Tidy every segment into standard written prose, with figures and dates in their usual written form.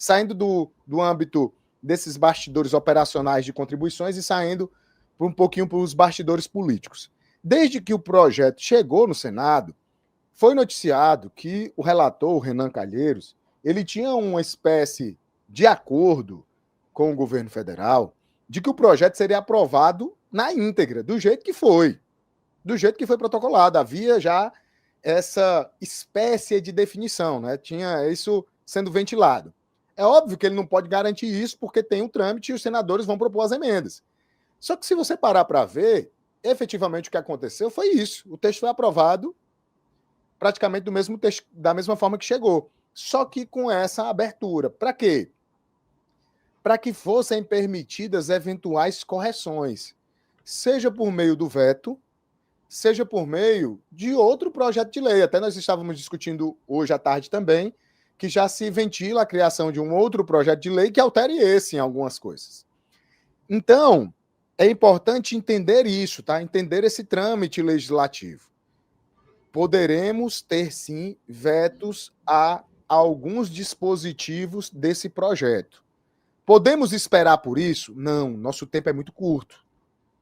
saindo do âmbito desses bastidores operacionais de contribuições e saindo um pouquinho para os bastidores políticos. Desde que o projeto chegou no Senado, foi noticiado que o relator, o Renan Calheiros, ele tinha uma espécie de acordo com o governo federal de que o projeto seria aprovado na íntegra, do jeito que foi protocolado. Havia já essa espécie de definição, né? Tinha isso sendo ventilado. É óbvio que ele não pode garantir isso porque tem um trâmite e os senadores vão propor as emendas. Só que se você parar para ver, efetivamente o que aconteceu foi isso. O texto foi aprovado praticamente da mesma forma que chegou. Só que com essa abertura. Para quê? Para que fossem permitidas eventuais correções, seja por meio do veto, seja por meio de outro projeto de lei. Até nós estávamos discutindo hoje à tarde também, que já se ventila a criação de um outro projeto de lei que altere esse em algumas coisas. Então, é importante entender isso, tá? Entender esse trâmite legislativo. Poderemos ter, sim, vetos a alguns dispositivos desse projeto. Podemos esperar por isso? Não, nosso tempo é muito curto.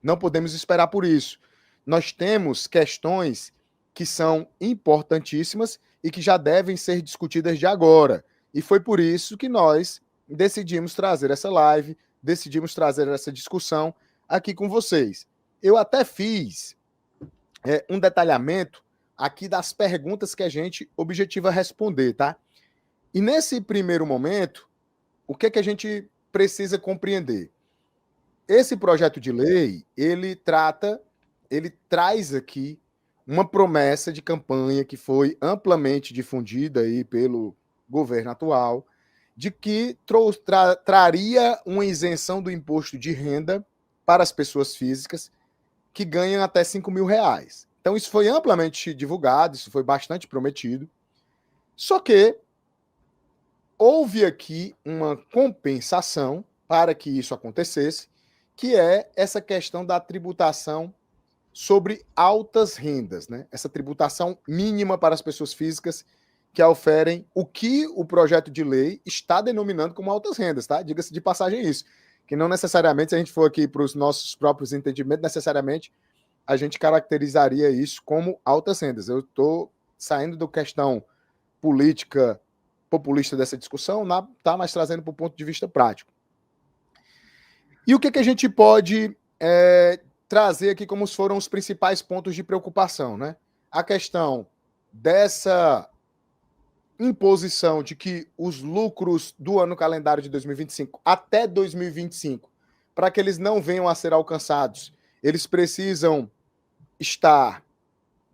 Não podemos esperar por isso. Nós temos questões que são importantíssimas e que já devem ser discutidas de agora. E foi por isso que nós decidimos trazer essa live, decidimos trazer essa discussão aqui com vocês. Eu até fiz um detalhamento aqui das perguntas que a gente objetiva responder, tá? E nesse primeiro momento, o que a gente precisa compreender? Esse projeto de lei, ele traz aqui uma promessa de campanha que foi amplamente difundida aí pelo governo atual, de que traria uma isenção do imposto de renda para as pessoas físicas que ganham até R$ 5.000. Então, isso foi amplamente divulgado, isso foi bastante prometido. Só que houve aqui uma compensação para que isso acontecesse, que é essa questão da tributação sobre altas rendas, né? Essa tributação mínima para as pessoas físicas que oferem o que o projeto de lei está denominando como altas rendas, tá? Diga-se de passagem isso, que não necessariamente, se a gente for aqui para os nossos próprios entendimentos, necessariamente a gente caracterizaria isso como altas rendas. Eu estou saindo da questão política populista dessa discussão, tá mais trazendo para o ponto de vista prático. E o que a gente pode trazer aqui como foram os principais pontos de preocupação, né? A questão dessa imposição de que os lucros do ano calendário de 2025 até 2025, para que eles não venham a ser alcançados, eles precisam estar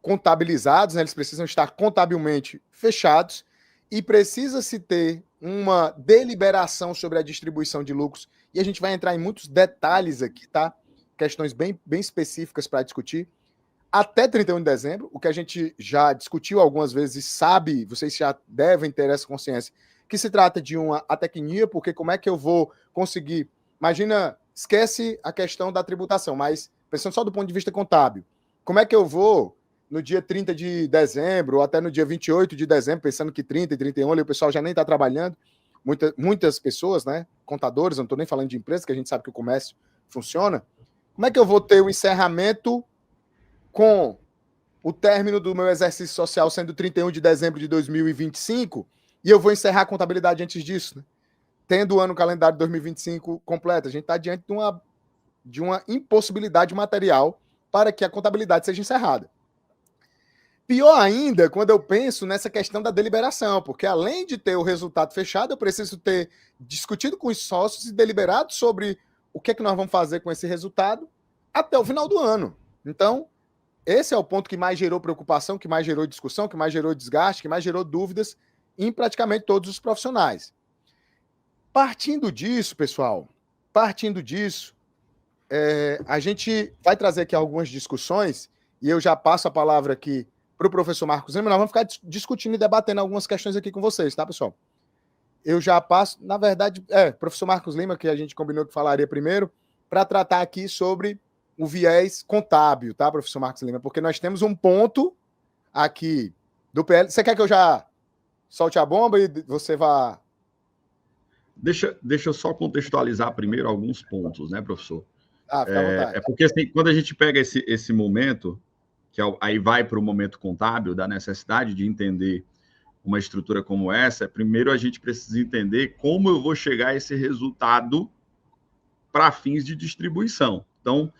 contabilizados, né? Eles precisam estar contabilmente fechados e precisa-se ter uma deliberação sobre a distribuição de lucros. E a gente vai entrar em muitos detalhes aqui, tá? Questões bem específicas para discutir. Até 31 de dezembro, o que a gente já discutiu algumas vezes e sabe, vocês já devem ter essa consciência, que se trata de uma atecnia, porque como é que eu vou conseguir... Imagina, esquece a questão da tributação, mas pensando só do ponto de vista contábil, como é que eu vou, no dia 30 de dezembro, ou até no dia 28 de dezembro, pensando que 30 e 31, ali o pessoal já nem está trabalhando, muitas pessoas, né, contadores, não estou nem falando de empresas, que a gente sabe que o comércio funciona, como é que eu vou ter o encerramento com o término do meu exercício social sendo 31 de dezembro de 2025, e eu vou encerrar a contabilidade antes disso, né? Tendo o ano calendário de 2025 completo? A gente está diante de uma impossibilidade material para que a contabilidade seja encerrada. Pior ainda, quando eu penso nessa questão da deliberação, porque além de ter o resultado fechado, eu preciso ter discutido com os sócios e deliberado sobre o que é que nós vamos fazer com esse resultado até o final do ano. Então, esse é o ponto que mais gerou preocupação, que mais gerou discussão, que mais gerou desgaste, que mais gerou dúvidas em praticamente todos os profissionais. Partindo disso, pessoal, a gente vai trazer aqui algumas discussões e eu já passo a palavra aqui para o professor Marcos Lima. Nós vamos ficar discutindo e debatendo algumas questões aqui com vocês, tá, pessoal? Eu já passo, na verdade, professor Marcos Lima, que a gente combinou que falaria primeiro, para tratar aqui sobre o viés contábil, tá, professor Marcos Lima? Porque nós temos um ponto aqui do PL. Você quer que eu já solte a bomba e você vá... Deixa eu só contextualizar primeiro alguns pontos, né, professor? Fica à vontade. Porque assim, quando a gente pega esse momento, que aí vai para o momento contábil, da necessidade de entender uma estrutura como essa, primeiro a gente precisa entender como eu vou chegar a esse resultado para fins de distribuição. Então,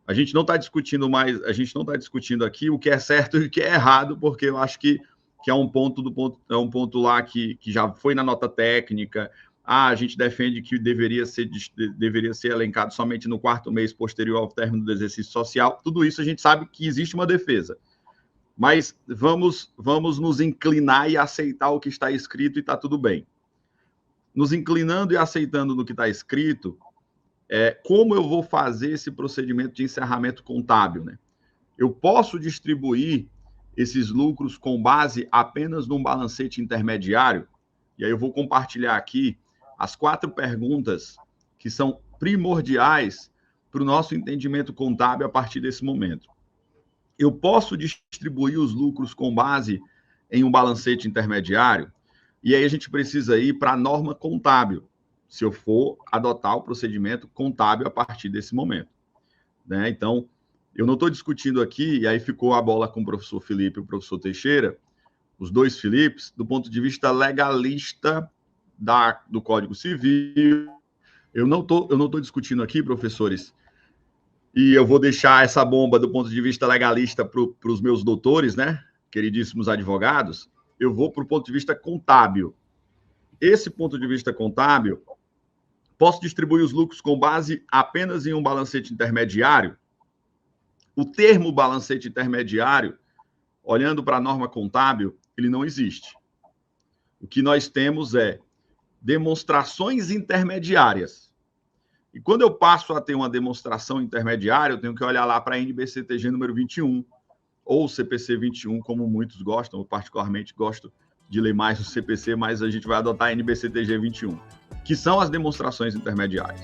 a gente não está discutindo mais, a gente não está discutindo aqui o que é certo e o que é errado, porque eu acho que é um ponto lá que já foi na nota técnica. A gente defende que deveria ser elencado somente no 4º mês posterior ao término do exercício social. Tudo isso a gente sabe que existe uma defesa. Mas vamos nos inclinar e aceitar o que está escrito e está tudo bem. Nos inclinando e aceitando no que está escrito, como eu vou fazer esse procedimento de encerramento contábil, né? Eu posso distribuir esses lucros com base apenas num balancete intermediário? E aí eu vou compartilhar aqui as 4 perguntas que são primordiais para o nosso entendimento contábil a partir desse momento. Eu posso distribuir os lucros com base em um balancete intermediário? E aí a gente precisa ir para a norma contábil, se eu for adotar o procedimento contábil a partir desse momento, né? Então, eu não estou discutindo aqui, e aí ficou a bola com o professor Felipe e o professor Teixeira, os dois Filipes, do ponto de vista legalista do Código Civil. Eu não tô discutindo aqui, professores, e eu vou deixar essa bomba do ponto de vista legalista para os meus doutores, né, queridíssimos advogados. Eu vou para o ponto de vista contábil. Esse ponto de vista contábil, posso distribuir os lucros com base apenas em um balancete intermediário? O termo balancete intermediário, olhando para a norma contábil, ele não existe. O que nós temos é demonstrações intermediárias. E quando eu passo a ter uma demonstração intermediária, eu tenho que olhar lá para a NBCTG número 21, ou CPC 21, como muitos gostam. Eu particularmente gosto de ler mais o CPC, mas a gente vai adotar a NBCTG 21, que são as demonstrações intermediárias.